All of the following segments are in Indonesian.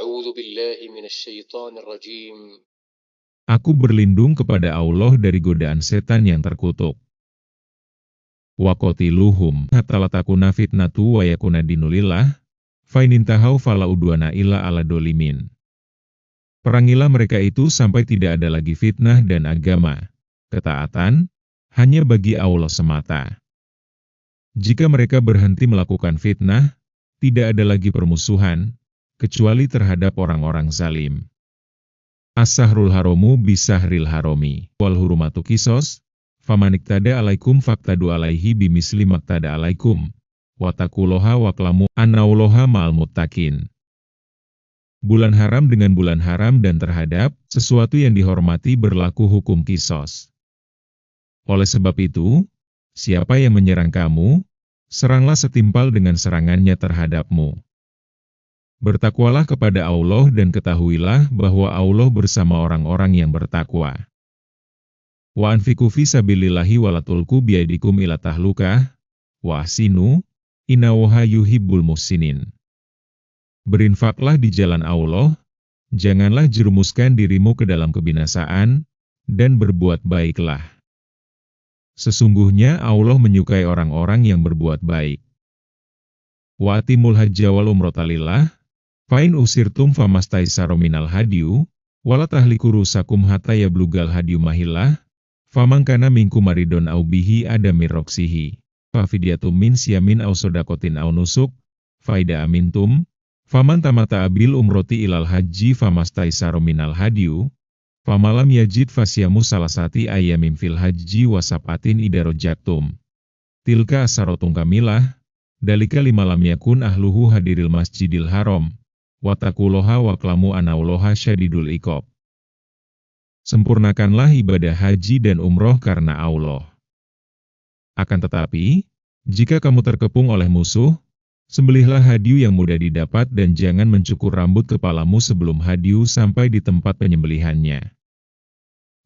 أعوذ بالله من الشيطان الرجيم. Aku berlindung kepada Allah dari godaan setan yang terkutuk. Wa qatiluhum hatta la takuna fitnatu wa yakuna dinulillah, fa in intahau fala udwana illa ala dolimin. Perangilah mereka itu sampai tidak ada lagi fitnah dan agama, ketaatan, hanya bagi Allah semata. Jika mereka berhenti melakukan fitnah, tidak ada lagi permusuhan, kecuali terhadap orang-orang zalim. As-sahrul haramu bisahril harami, wal hurumatu kisos, famaniktada alaikum faktadu alaihi bimisli maktada alaikum, watakuloha waklamu annauloha ma'al muttaqin. Bulan haram dengan bulan haram dan terhadap sesuatu yang dihormati berlaku hukum kisos. Oleh sebab itu, siapa yang menyerang kamu, seranglah setimpal dengan serangannya terhadapmu. Bertakwalah kepada Allah dan ketahuilah bahwa Allah bersama orang-orang yang bertakwa. Wa anfiqu fi sabilillahi wa la tulqu biaydikum ila tahlukah, wa ahsinu, innallaha yuhibbul muhsinin. Berinfaklah di jalan Allah, janganlah jerumuskan dirimu ke dalam kebinasaan, dan berbuat baiklah. Sesungguhnya Allah menyukai orang-orang yang berbuat baik. Wa atimul hajja wal umrata lillah, Fa'in usirtum famastaisaro minal hadiyu, wala tahliku rusakum hatta yablugal hadiyu mahillah, faman kana minkum maridon au bihi adamir roksihi, fafidiatum min siyamin au sodakotin au nusuk, faida amintum, faman tamata abil umroti ilal haji famastaisaro minal hadiyu, famalam yajid fasyamu salasati ayamin fil haji wasapatin idarojaktum. Tilka asarotung kamilah, dalika limalam yakun ahluhu hadiril masjidil haram. Watakuloha waklamu anauloha syadidul iqab. Sempurnakanlah ibadah haji dan umroh karena Allah. Akan tetapi, jika kamu terkepung oleh musuh, sembelihlah hadiu yang mudah didapat dan jangan mencukur rambut kepalamu sebelum hadiu sampai di tempat penyembelihannya.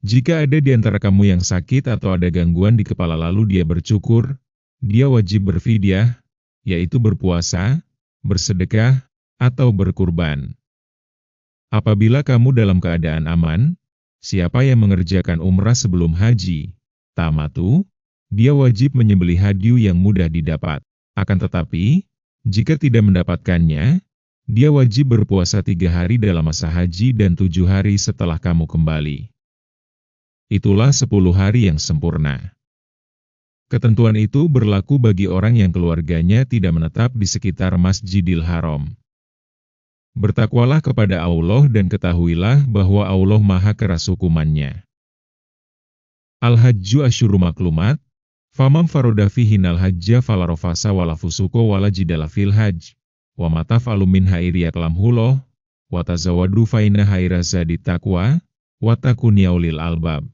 Jika ada di antara kamu yang sakit atau ada gangguan di kepala lalu dia bercukur, dia wajib berfidyah, yaitu berpuasa, bersedekah, atau berkurban. Apabila kamu dalam keadaan aman, siapa yang mengerjakan umrah sebelum haji, tamatu, dia wajib menyembelih hadiu yang mudah didapat. Akan tetapi, jika tidak mendapatkannya, dia wajib berpuasa 3 hari dalam masa haji dan 7 hari setelah kamu kembali. Itulah 10 hari yang sempurna. Ketentuan itu berlaku bagi orang yang keluarganya tidak menetap di sekitar Masjidil Haram. Bertakwalah kepada Allah dan ketahuilah bahwa Allah maha keras hukumannya. Al-Hajju asyuru maklumat, faman faroda fihinal hajja falarofasa walafusuko walajidala fil hajj, wa mataf'alu min hairi yaklamhuloh, wa tazawadu faina hairaza ditakwa, wa takun yaulil albab.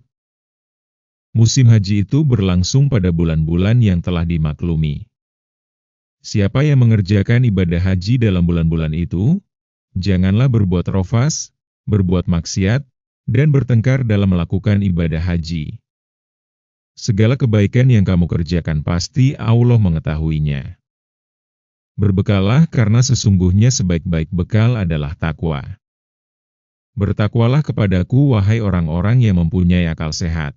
Musim haji itu berlangsung pada bulan-bulan yang telah dimaklumi. Siapa yang mengerjakan ibadah haji dalam bulan-bulan itu, janganlah berbuat rofas, berbuat maksiat, dan bertengkar dalam melakukan ibadah haji. Segala kebaikan yang kamu kerjakan pasti Allah mengetahuinya. Berbekallah karena sesungguhnya sebaik-baik bekal adalah takwa. Bertakwalah kepadaku wahai orang-orang yang mempunyai akal sehat.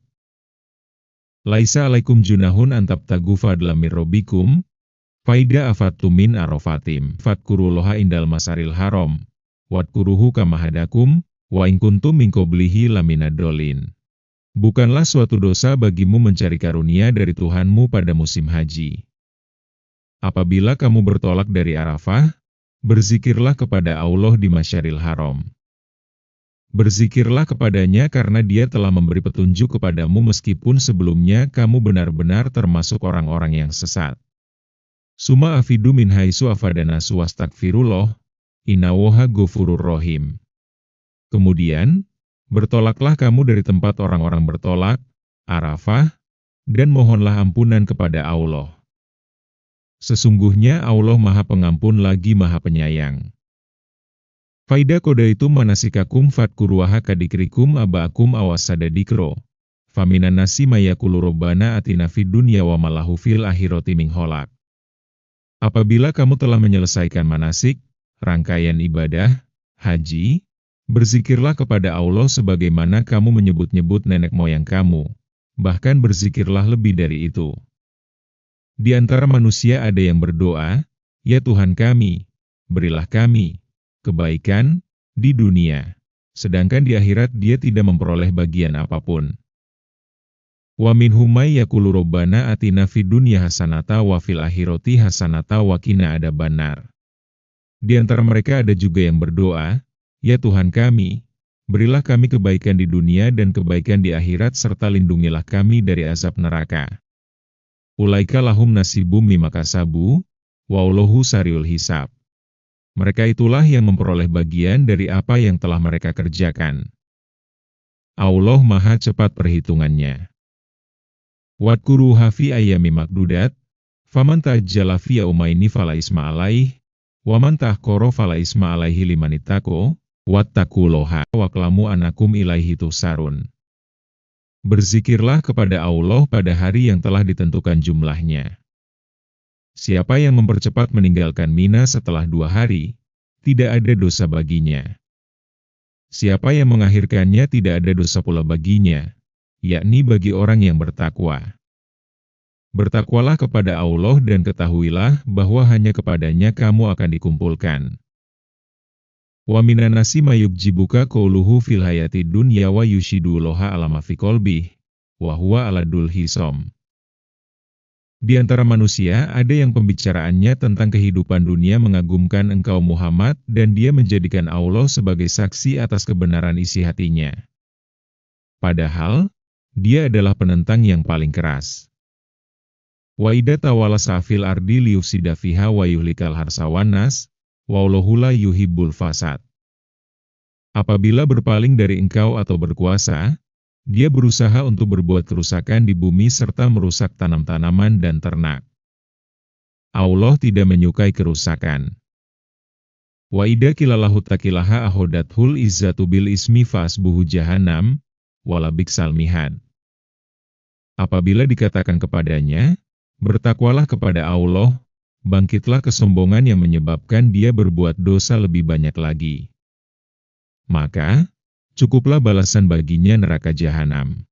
Laisa alaikum junahun antabtagu fadlam mir rabbikum, faida afattum min arafatim, fadkurullaha indal masaril haram, wadkuruhu kamahadakum, wa in kuntum min qablihi laminad dolin. Bukanlah suatu dosa bagimu mencari karunia dari Tuhanmu pada musim haji. Apabila kamu bertolak dari Arafah, berzikirlah kepada Allah di Masyaril Haram. Berzikirlah kepadanya karena dia telah memberi petunjuk kepadamu meskipun sebelumnya kamu benar-benar termasuk orang-orang yang sesat. Suma afidu min haisu afadanasu wastagfirullah, innallaha ghafurur rahim. Kemudian, bertolaklah kamu dari tempat orang-orang bertolak, Arafah, dan mohonlah ampunan kepada Allah. Sesungguhnya Allah Maha Pengampun lagi Maha Penyayang. Faida koda itu manasikakum fadkuruwaha kadikrikum aba'akum awasada dikro. Faminan nasi mayakulu robbana atina fid dunya wa malahu fil akhirati min kholak. Apabila kamu telah menyelesaikan manasik, rangkaian ibadah, Haji, berzikirlah kepada Allah sebagaimana kamu menyebut-nyebut nenek moyang kamu, bahkan berzikirlah lebih dari itu. Di antara manusia ada yang berdoa, "Ya Tuhan kami, berilah kami kebaikan di dunia," sedangkan di akhirat dia tidak memperoleh bagian apapun. Wa minhum may yaqulu rabbana atina fid dunya hasanata wa fil akhirati hasanata wa qina adzabannar. Di antara mereka ada juga yang berdoa, "Ya Tuhan kami, berilah kami kebaikan di dunia dan kebaikan di akhirat serta lindungilah kami dari azab neraka." Ulaika lahum nasibum mimma kasabu, wallahu sariul hisab. Mereka itulah yang memperoleh bagian dari apa yang telah mereka kerjakan. Allah Maha cepat perhitungannya. Wadkuruha fi ayyami makdudat, faman ta'ajjala fi yaumaini fala isma alaih, wa man tahqara fala isma alaihi liman ittaqo, wattaqullaha wa'lamu annakum ilaihi tuhsarun. Berzikirlah kepada Allah pada hari yang telah ditentukan jumlahnya. Siapa yang mempercepat meninggalkan Mina setelah 2 hari, tidak ada dosa baginya. Siapa yang mengakhirkannya tidak ada dosa pula baginya, yakni bagi orang yang bertakwa. Bertakwalah kepada Allah dan ketahuilah bahwa hanya kepadanya kamu akan dikumpulkan. Wa minan nasi mayukjibuka qauluhu fil hayati dunya wa yushidu loha ala ma fi qalbih wa huwa aladul hisom. Di antara manusia ada yang pembicaraannya tentang kehidupan dunia mengagumkan engkau Muhammad dan dia menjadikan Allah sebagai saksi atas kebenaran isi hatinya. Padahal, dia adalah penentang yang paling keras. Wa idza tawallasa fil ardi liyufsida fiha wa yuhlikal harsawanas, wallahu la yuhibbul fasad. Apabila berpaling dari engkau atau berkuasa, dia berusaha untuk berbuat kerusakan di bumi serta merusak tanam-tanaman dan ternak. Allah tidak menyukai kerusakan. Wa idza qila lahu taqilaha ahodathul izzatu bil ismi fasbuhu jahannam, wala biksal mihad. Apabila dikatakan kepadanya, bertakwalah kepada Allah, bangkitlah kesombongan yang menyebabkan dia berbuat dosa lebih banyak lagi. Maka, cukuplah balasan baginya neraka jahanam.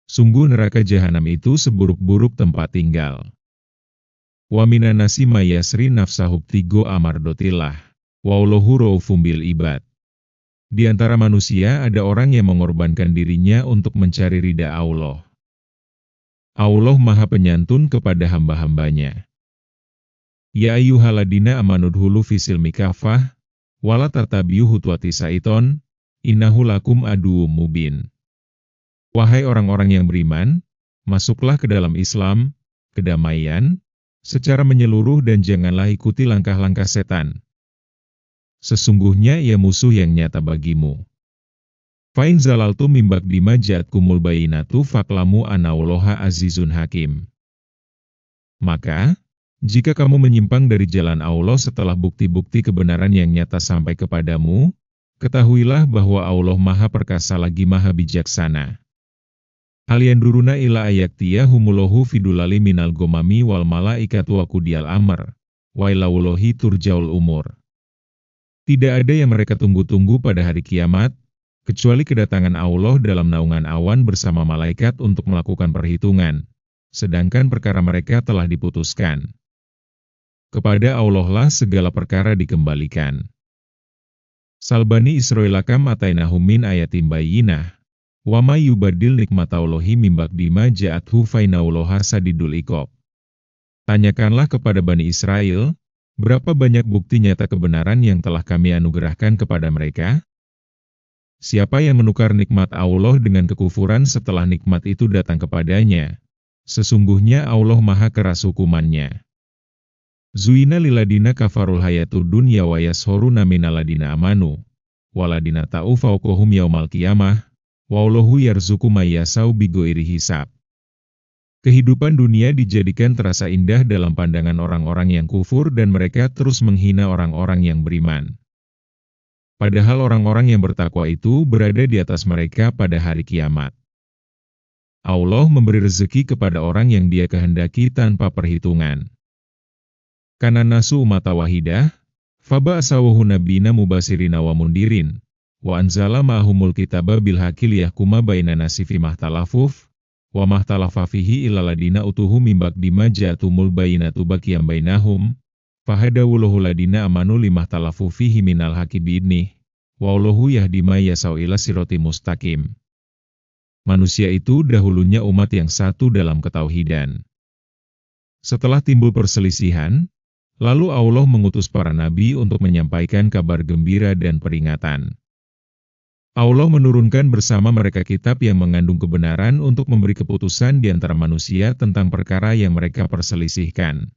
Sungguh neraka jahanam itu seburuk-buruk tempat tinggal. Wa minan nasi mayasri nafsahub tigo amardotillah, wallahu raufum bil ibad. Di antara manusia ada orang yang mengorbankan dirinya untuk mencari ridha Allah. Allah Maha Penyantun kepada hamba-hambanya. Ya ayyuhaladina amanudhulu fisil mikafah, wala tatabiyu hutwati saiton, innahu lakum aduwwum mubin. Wahai orang-orang yang beriman, masuklah ke dalam Islam, kedamaian, secara menyeluruh dan janganlah ikuti langkah-langkah setan. Sesungguhnya ia musuh yang nyata bagimu. Fa'in zalaltum min ba'di ma ja'atkumul bayyinatu fa'lamu annallaha azizun hakim. Maka, jika kamu menyimpang dari jalan Allah setelah bukti-bukti kebenaran yang nyata sampai kepadamu, ketahuilah bahwa Allah Maha Perkasa lagi Maha Bijaksana. Hal yanduruna ila ayaktiyahumulahu fidulali minal gomami wal malaikatu wa qudiyal amr, wa ilawulohi turjaul umur. Tidak ada yang mereka tunggu-tunggu pada hari kiamat, kecuali kedatangan Allah dalam naungan awan bersama malaikat untuk melakukan perhitungan, sedangkan perkara mereka telah diputuskan. Kepada Allah lah segala perkara dikembalikan. Salbani Israilakam atainahum min ayatim bayyinah, wa may yubaddil nikmatallahi min ba'di ma ja'athu fainnallaha sadidul iqab. Tanyakanlah kepada Bani Israel, berapa banyak bukti nyata kebenaran yang telah kami anugerahkan kepada mereka? Siapa yang menukar nikmat Allah dengan kekufuran setelah nikmat itu datang kepadanya, sesungguhnya Allah Maha keras hukumannya. Zuina liladina kafarul hayatud dunya wa yashoruna minaladina amanu, waladina ta'u fauqahum yaumal qiyamah, wallahu yarzuqu may yasha'u bighairi hisab. Kehidupan dunia dijadikan terasa indah dalam pandangan orang-orang yang kufur dan mereka terus menghina orang-orang yang beriman. Padahal orang-orang yang bertakwa itu berada di atas mereka pada hari kiamat. Allah memberi rezeki kepada orang yang Dia kehendaki tanpa perhitungan. Kana nasu ummata wahidah, Faba'asawahu nabiyina mubasirina wa mundirin, wa anzala ma'ahumul kitaba bil haqqi liyahkuma bainan nasi fimah talafuf, wa mahtalafa fihi ilaladina utuhu min ba'di ma ja'atumul bayyinatu baqiyan bainahum, fahadawulahu ladina amanu limahtalafu fihi minal haqqi biidnih, wallahu yahdi may yasha'u ila siratim mustaqim. Manusia itu dahulunya umat yang satu dalam ketauhidan. Setelah timbul perselisihan, lalu Allah mengutus para nabi untuk menyampaikan kabar gembira dan peringatan. Allah menurunkan bersama mereka kitab yang mengandung kebenaran untuk memberi keputusan di antara manusia tentang perkara yang mereka perselisihkan.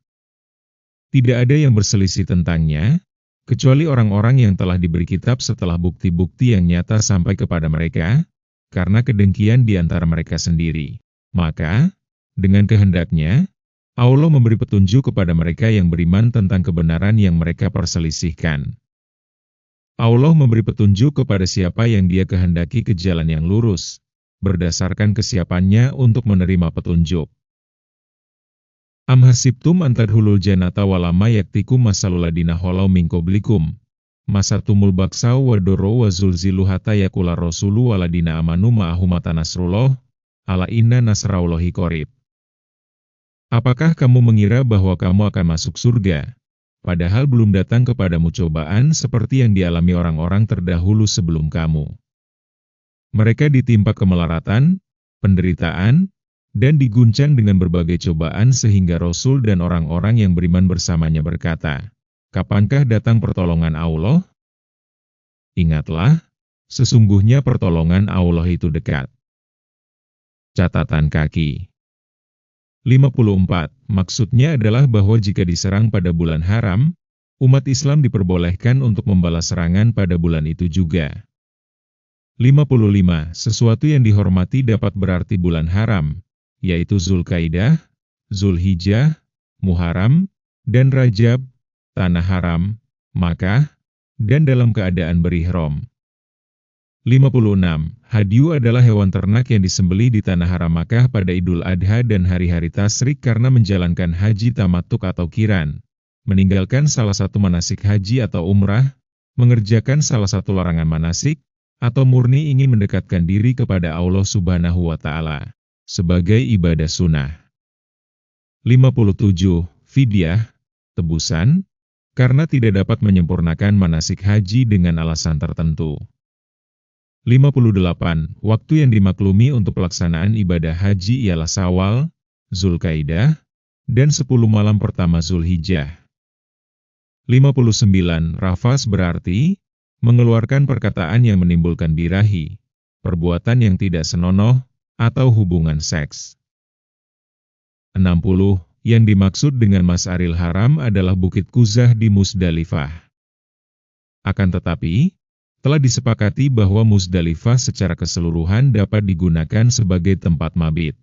Tidak ada yang berselisih tentangnya, kecuali orang-orang yang telah diberi kitab setelah bukti-bukti yang nyata sampai kepada mereka, karena kedengkian di antara mereka sendiri. Maka, dengan kehendaknya, Allah memberi petunjuk kepada mereka yang beriman tentang kebenaran yang mereka perselisihkan. Allah memberi petunjuk kepada siapa yang Dia kehendaki ke jalan yang lurus, berdasarkan kesiapannya untuk menerima petunjuk. Am hasibtum an tadkhulul jannata walamma yaktikum masalul ladina khalaw min qablikum masatumul baksau wa darra wa zulzilu hatta yaqula rasulu waladina amanu ma'ahu mata nasrullah ala inna nasrallahi qarib. Apakah kamu mengira bahwa kamu akan masuk surga, padahal belum datang kepadamu cobaan seperti yang dialami orang-orang terdahulu sebelum kamu? Mereka ditimpa kemelaratan, penderitaan, dan diguncang dengan berbagai cobaan sehingga Rasul dan orang-orang yang beriman bersamanya berkata, "Kapankah datang pertolongan Allah?" Ingatlah, sesungguhnya pertolongan Allah itu dekat. Catatan kaki 54. Maksudnya adalah bahwa jika diserang pada bulan haram, umat Islam diperbolehkan untuk membalas serangan pada bulan itu juga. 55. Sesuatu yang dihormati dapat berarti bulan haram, yaitu Zulkaidah, Zulhijjah, Muharram, dan Rajab, tanah haram, Makkah, dan dalam keadaan berihram. 56. Hadyu adalah hewan ternak yang disembelih di tanah haram Makkah pada Idul Adha dan hari-hari tasyrik karena menjalankan haji tamattuk atau qiran, meninggalkan salah satu manasik haji atau umrah, mengerjakan salah satu larangan manasik, atau murni ingin mendekatkan diri kepada Allah Subhanahu wa Ta'ala sebagai ibadah sunnah. 57. Fidyah, tebusan, karena tidak dapat menyempurnakan manasik haji dengan alasan tertentu. 58. Waktu yang dimaklumi untuk pelaksanaan ibadah haji ialah Syawal, Zulkaidah, dan 10 malam pertama Zulhijjah. 59. Rafas berarti mengeluarkan perkataan yang menimbulkan birahi, perbuatan yang tidak senonoh, atau hubungan seks. 60. Yang dimaksud dengan Mas'aril Haram adalah Bukit Quzah di Musdalifah. Akan tetapi, telah disepakati bahwa Musdalifah secara keseluruhan dapat digunakan sebagai tempat mabit.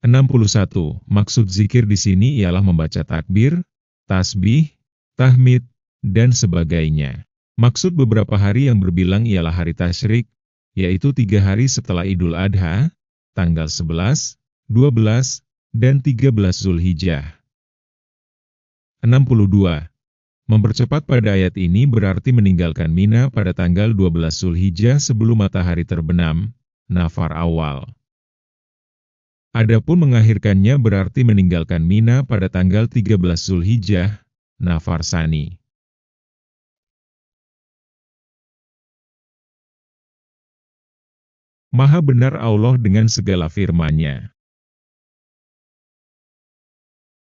61. Maksud zikir di sini ialah membaca takbir, tasbih, tahmid, dan sebagainya. Maksud beberapa hari yang berbilang ialah hari tasyrik, yaitu 3 hari setelah Idul Adha, tanggal 11, 12, dan 13 Zulhijjah. 62. Mempercepat pada ayat ini berarti meninggalkan Mina pada tanggal 12 Zulhijjah sebelum matahari terbenam, nafar awal. Adapun mengakhirkannya berarti meninggalkan Mina pada tanggal 13 Zulhijjah, nafar sani. Maha benar Allah dengan segala firman-Nya.